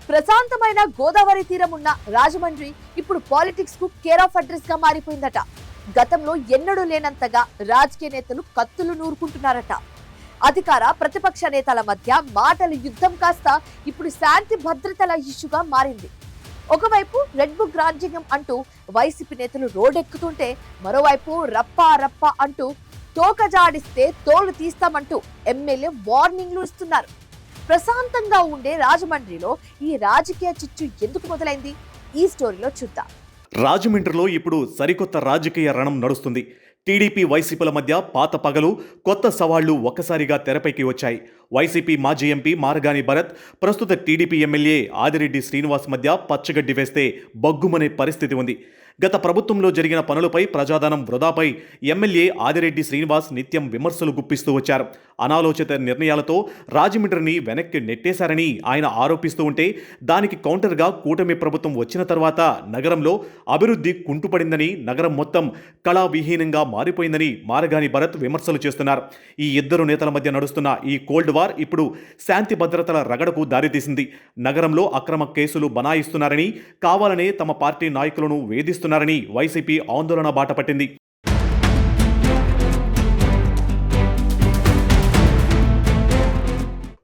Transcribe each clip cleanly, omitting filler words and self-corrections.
ప్రశాంతమైన గోదావరి తీరం ఉన్న రాజమండ్రి ఇప్పుడు పాలిటిక్స్ కు కేర్ ఆఫ్ అడ్రస్ గా మారిపోయిందట. గతంలో ఎన్నడూ లేనంతగా రాజకీయ నేతలు కత్తులు నూరుకుంటున్నారట. అధికార ప్రతిపక్ష నేతల మధ్య మాటల యుద్ధం కాస్త ఇప్పుడు శాంతి భద్రతల ఇష్యూగా మారింది. ఒకవైపు రెడ్ బుక్ రాజ్యాంగం అంటూ వైసీపీ నేతలు రోడ్డెక్కుతుంటే, మరోవైపు రప్పా రప్పా అంటూ తోక జాడిస్తే తోలు తీస్తామంటూ ఎమ్మెల్యే వార్నింగ్లు ఇస్తున్నారు. ప్రశాంతంగా ఉండే రాజమండ్రిలో ఈ రాజకీయ చిచ్చు ఎందుకు మొదలైంది? ఈ స్టోరీలో చూద్దాం. రాజమండ్రిలో ఇప్పుడు సరికొత్త రాజకీయ రణం నడుస్తుంది. టీడీపీ వైసీపీల మధ్య పాత పగలు, కొత్త సవాళ్లు ఒక్కసారిగా తెరపైకి వచ్చాయి. వైసీపీ మాజీ ఎంపీ మార్గాని భరత్, ప్రస్తుత టీడీపీ ఎమ్మెల్యే ఆదిరెడ్డి శ్రీనివాస్ మధ్య పచ్చగడ్డి వేస్తే బగ్గుమనే పరిస్థితి ఉంది. గత ప్రభుత్వంలో జరిగిన పనులపై, ప్రజాధనం వృధాపై ఎమ్మెల్యే ఆదిరెడ్డి శ్రీనివాస్ నిత్యం విమర్శలు గుప్పిస్తూ వచ్చారు. అనాలోచిత నిర్ణయాలతో రాజమండ్రిని వెనక్కి నెట్టేశారని ఆయన ఆరోపిస్తూ ఉంటే, దానికి కౌంటర్గా కూటమి ప్రభుత్వం వచ్చిన తర్వాత నగరంలో అభివృద్ధి కుంటుపడిందని, నగరం మొత్తం కళావిహీనంగా మారిపోయిందని మార్గాని భరత్ విమర్శలు చేస్తున్నారు. ఈ ఇద్దరు నేతల మధ్య నడుస్తున్న ఈ కోల్డ్ వార్ ఇప్పుడు శాంతి భద్రతల రగడకు దారితీసింది. నగరంలో అక్రమ కేసులు బనాయిస్తున్నారని, కావాలనే తమ పార్టీ నాయకులను వేధిస్తున్నారని వైసీపీ ఆందోళన బాట పట్టింది.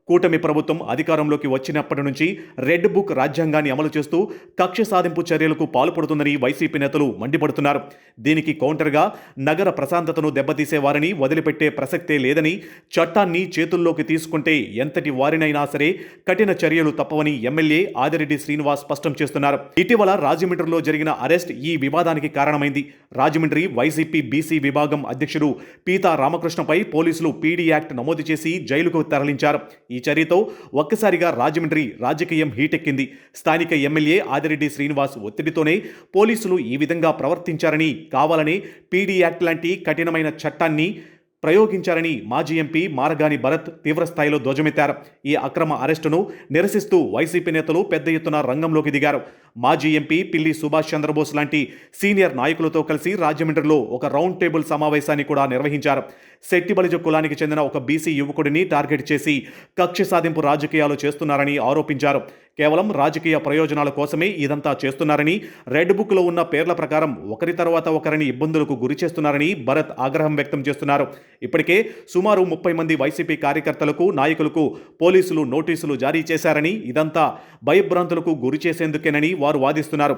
కూటమి ప్రభుత్వం అధికారంలోకి వచ్చినప్పటి నుంచి రెడ్ బుక్ రాజ్యాంగాన్ని అమలు చేస్తూ కక్ష సాధింపు చర్యలకు పాల్పడుతుందని వైసీపీ నేతలు మండిపడుతున్నారు. దీనికి కౌంటర్గా నగర ప్రశాంతతను దెబ్బతీసేవారిని వదిలిపెట్టే ప్రసక్తే లేదని, చట్టాన్ని చేతుల్లోకి తీసుకుంటే ఎంతటి వారినైనా సరే కఠిన చర్యలు తప్పవని ఎమ్మెల్యే ఆదిరెడ్డి శ్రీనివాస్ స్పష్టం చేస్తున్నారు. ఇటీవల రాజమండ్రిలో జరిగిన అరెస్ట్ ఈ వివాదానికి కారణమైంది. రాజమండ్రి వైసీపీ బీసీ విభాగం అధ్యక్షుడు పీతా రామకృష్ణపై పోలీసులు పీడీ యాక్ట్ నమోదు చేసి జైలుకు తరలించారు. ఈ చర్యతో ఒక్కసారిగా రాజమండ్రి రాజకీయం హీటెక్కింది. స్థానిక ఎమ్మెల్యే ఆదిరెడ్డి శ్రీనివాస్ ఒత్తిడితోనే పోలీసులు ఈ విధంగా ప్రవర్తించారని, కావాలనే పీడీ యాక్ట్ లాంటి కఠినమైన చట్టాన్ని ప్రయోగించారని మాజీ ఎంపీ మార్గాని భరత్ తీవ్రస్థాయిలో ధ్వజమెత్తారు. ఈ అక్రమ అరెస్టును నిరసిస్తూ వైసీపీ నేతలు పెద్ద ఎత్తున రంగంలోకి దిగారు. మాజీ ఎంపీ పిల్లి సుభాష్ చంద్రబోస్ లాంటి సీనియర్ నాయకులతో కలిసి రాజమండ్రిలో ఒక రౌండ్ టేబుల్ సమావేశాన్ని కూడా నిర్వహించారు. శెట్టిబలిజ కులానికి చెందిన ఒక బీసీ యువకుడిని టార్గెట్ చేసి కక్ష సాధింపు రాజకీయాలు చేస్తున్నారని ఆరోపించారు. కేవలం రాజకీయ ప్రయోజనాల కోసమే ఇదంతా చేస్తున్నారని, రెడ్ బుక్లో ఉన్న పేర్ల ప్రకారం ఒకరి తర్వాత ఒకరిని ఇబ్బందులకు గురి చేస్తున్నారని భరత్ ఆగ్రహం వ్యక్తం చేస్తున్నారు. ఇప్పటికే సుమారు 30 మంది వైసీపీ కార్యకర్తలకు, నాయకులకు పోలీసులు నోటీసులు జారీ చేశారని, ఇదంతా భయభ్రాంతులకు గురి చేసేందుకేనని వారు వాదిస్తున్నారు.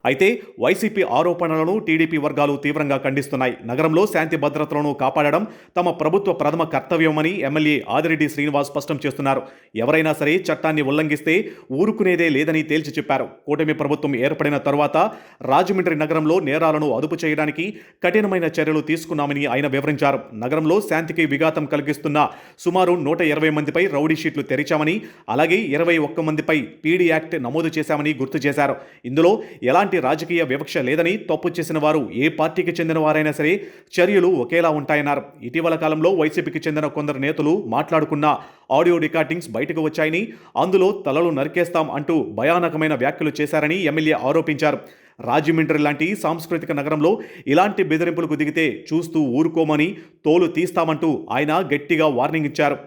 అయితే వైసీపీ ఆరోపణలను టీడీపీ వర్గాలు తీవ్రంగా ఖండిస్తున్నాయి. నగరంలో శాంతి భద్రతలను కాపాడడం తమ ప్రభుత్వ ప్రథమ కర్తవ్యమని ఎమ్మెల్యే ఆదిరెడ్డి శ్రీనివాస్ స్పష్టం చేస్తున్నారు. ఎవరైనా సరే చట్టాన్ని ఉల్లంఘిస్తే ఊరుకునేదే లేదని తేల్చి చెప్పారు. కూటమి ప్రభుత్వం ఏర్పడిన తరువాత రాజమండ్రి నగరంలో నేరాలను అదుపు చేయడానికి కఠినమైన చర్యలు తీసుకున్నామని ఆయన వివరించారు. నగరంలో శాంతికి విఘాతం కలిగిస్తున్న సుమారు 120 మందిపై రౌడీ షీట్లు తెరిచామని, అలాగే 21 మందిపై పీడీ యాక్ట్ నమోదు చేశామని గుర్తు చేశారు. ఇందులో ఎలాంటి రాజకీయ వివక్ష లేదని, తప్పు చేసిన వారు ఏ పార్టీకి చెందిన వారైనా సరే చర్యలు ఒకేలా ఉంటాయన్నారు. ఇటీవల కాలంలో వైసీపీకి చెందిన కొందరు నేతలు మాట్లాడుకున్న ఆడియో రికార్డింగ్స్ బయటకు వచ్చాయని, అందులో తలలు నరికేస్తాం అంటూ భయానకమైన వ్యాఖ్యలు చేశారని ఎమ్మెల్యే ఆరోపించారు. రాజమండ్రి లాంటి సాంస్కృతిక నగరంలో ఇలాంటి బెదిరింపులకు దిగితే చూస్తూ ఊరుకోమని, తోలు తీస్తామంటూ ఆయన గట్టిగా వార్నింగ్ ఇచ్చారు.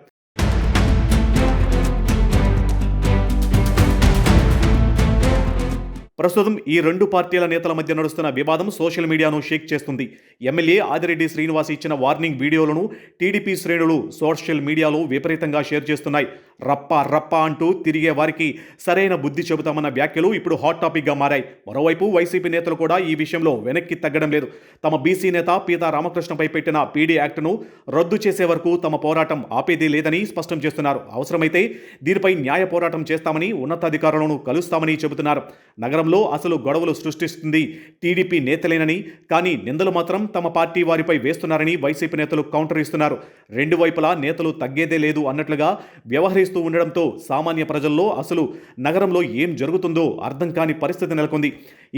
ప్రస్తుతం ఈ రెండు పార్టీల నేతల మధ్య నడుస్తున్న వివాదం సోషల్ మీడియాను షేక్ చేస్తుంది. ఎమ్మెల్యే ఆదిరెడ్డి శ్రీనివాస్ ఇచ్చిన వార్నింగ్ వీడియోలను టీడీపీ శ్రేణులు సోషల్ మీడియాలో విపరీతంగా షేర్ చేస్తున్నాయి. రప్ప రప్ప అంటూ తిరిగే వారికి సరైన బుద్ధి చెబుతామన్న వ్యాఖ్యలు ఇప్పుడు హాట్ టాపిక్గా మారాయి. మరోవైపు వైసీపీ నేతలు కూడా ఈ విషయంలో వెనక్కి తగ్గడం లేదు. తమ బీసీ నేత పీతా రామకృష్ణపై పెట్టిన పీడీ యాక్ట్ను రద్దు చేసే వరకు తమ పోరాటం ఆపేది లేదని స్పష్టం చేస్తున్నారు. అవసరమైతే దీనిపై న్యాయ పోరాటం చేస్తామని, ఉన్నతాధికారులను కలుస్తామని చెబుతున్నారు. నగరంలో అసలు గొడవలు సృష్టిస్తుంది టీడీపీ నేతలేనని, కానీ నిందలు మాత్రం తమ పార్టీ వారిపై వేస్తున్నారని వైసీపీ నేతలు కౌంటర్ ఇస్తున్నారు. రెండు వైపులా నేతలు తగ్గేదే లేదు అన్నట్లుగా వ్యవహరిస్తూ ఉండడంతో సామాన్య ప్రజల్లో అసలు నగరంలో ఏం జరుగుతుందో అర్థం కాని పరిస్థితి నెలకొంది.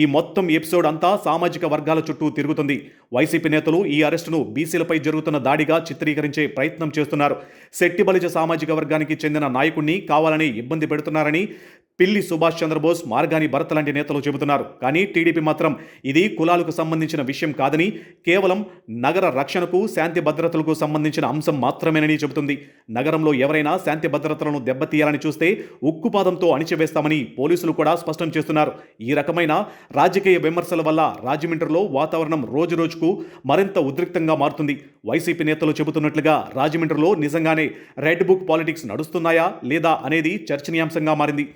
ఈ మొత్తం ఎపిసోడ్ అంతా సామాజిక వర్గాల చుట్టూ తిరుగుతుంది. వైసీపీ నేతలు ఈ అరెస్టును బీసీలపై జరుగుతున్న దాడిగా చిత్రీకరించే ప్రయత్నం చేస్తున్నారు. శెట్టిబలిజ సామాజిక వర్గానికి చెందిన నాయకుడిని కావాలని ఇబ్బంది పెడుతున్నారని, పిల్లి సుభాష్ చంద్రబోస్, మార్గాని భరత్ లాంటి నేతలు చెబుతున్నారు. కానీ టీడీపీ మాత్రం ఇది కులాలకు సంబంధించిన విషయం కాదని, కేవలం నగర రక్షణకు, శాంతి భద్రతలకు సంబంధించిన అంశం మాత్రమేనని చెబుతుంది. నగరంలో ఎవరైనా శాంతి భద్రతలను దెబ్బతీయాలని చూస్తే ఉక్కుపాదంతో అణిచివేస్తామని పోలీసులు కూడా స్పష్టం చేస్తున్నారు. ఈ రకమైన రాజకీయ విమర్శల వల్ల రాజమండ్రిలో వాతావరణం రోజురోజుకు మరింత ఉద్రిక్తంగా మారుతుంది. వైసీపీ నేతలు చెబుతున్నట్లుగా రాజమండ్రిలో నిజంగానే రెడ్ బుక్ పాలిటిక్స్ నడుస్తున్నాయా లేదా అనేది చర్చనీయాంశంగా మారింది.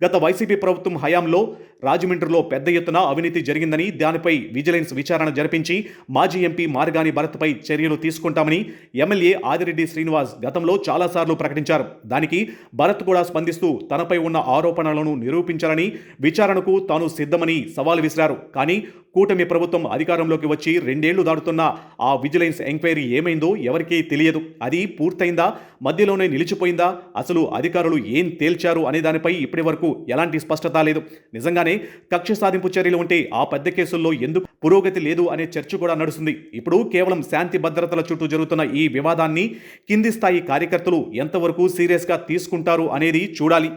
గత వైసీపీ ప్రభుత్వం హయాంలో రాజమండ్రిలో పెద్ద ఎత్తున అవినీతి జరిగిందని, దానిపై విజిలెన్స్ విచారణ జరిపించి మాజీ ఎంపీ మార్గాని భరత్పై చర్యలు తీసుకుంటామని ఎమ్మెల్యే ఆదిరెడ్డి శ్రీనివాస్ గతంలో చాలాసార్లు ప్రకటించారు. దానికి భరత్ కూడా స్పందిస్తూ తనపై ఉన్న ఆరోపణలను నిరూపించాలని, విచారణకు తాను సిద్ధమని సవాల్ విసిరారు. కానీ కూటమి ప్రభుత్వం అధికారంలోకి వచ్చి 2 ఏళ్లు దాటుతున్న ఆ విజిలెన్స్ ఎంక్వైరీ ఏమైందో ఎవరికీ తెలియదు. అది పూర్తయిందా, మధ్యలోనే నిలిచిపోయిందా, అసలు అధికారులు ఏం తేల్చారు అనే దానిపై ఇప్పటి వరకు ఎలాంటి స్పష్టత లేదు. నిజంగానే కక్ష సాధింపు చర్యలు ఉంటే ఆ పెద్ద కేసుల్లో ఎందుకు పురోగతి లేదు అనే చర్చ కూడా నడుస్తుంది. ఇప్పుడు కేవలం శాంతి భద్రతల చుట్టూ జరుగుతున్న ఈ వివాదాన్ని కింది స్థాయి కార్యకర్తలు ఎంతవరకు సీరియస్గా తీసుకుంటారు అనేది చూడాలి.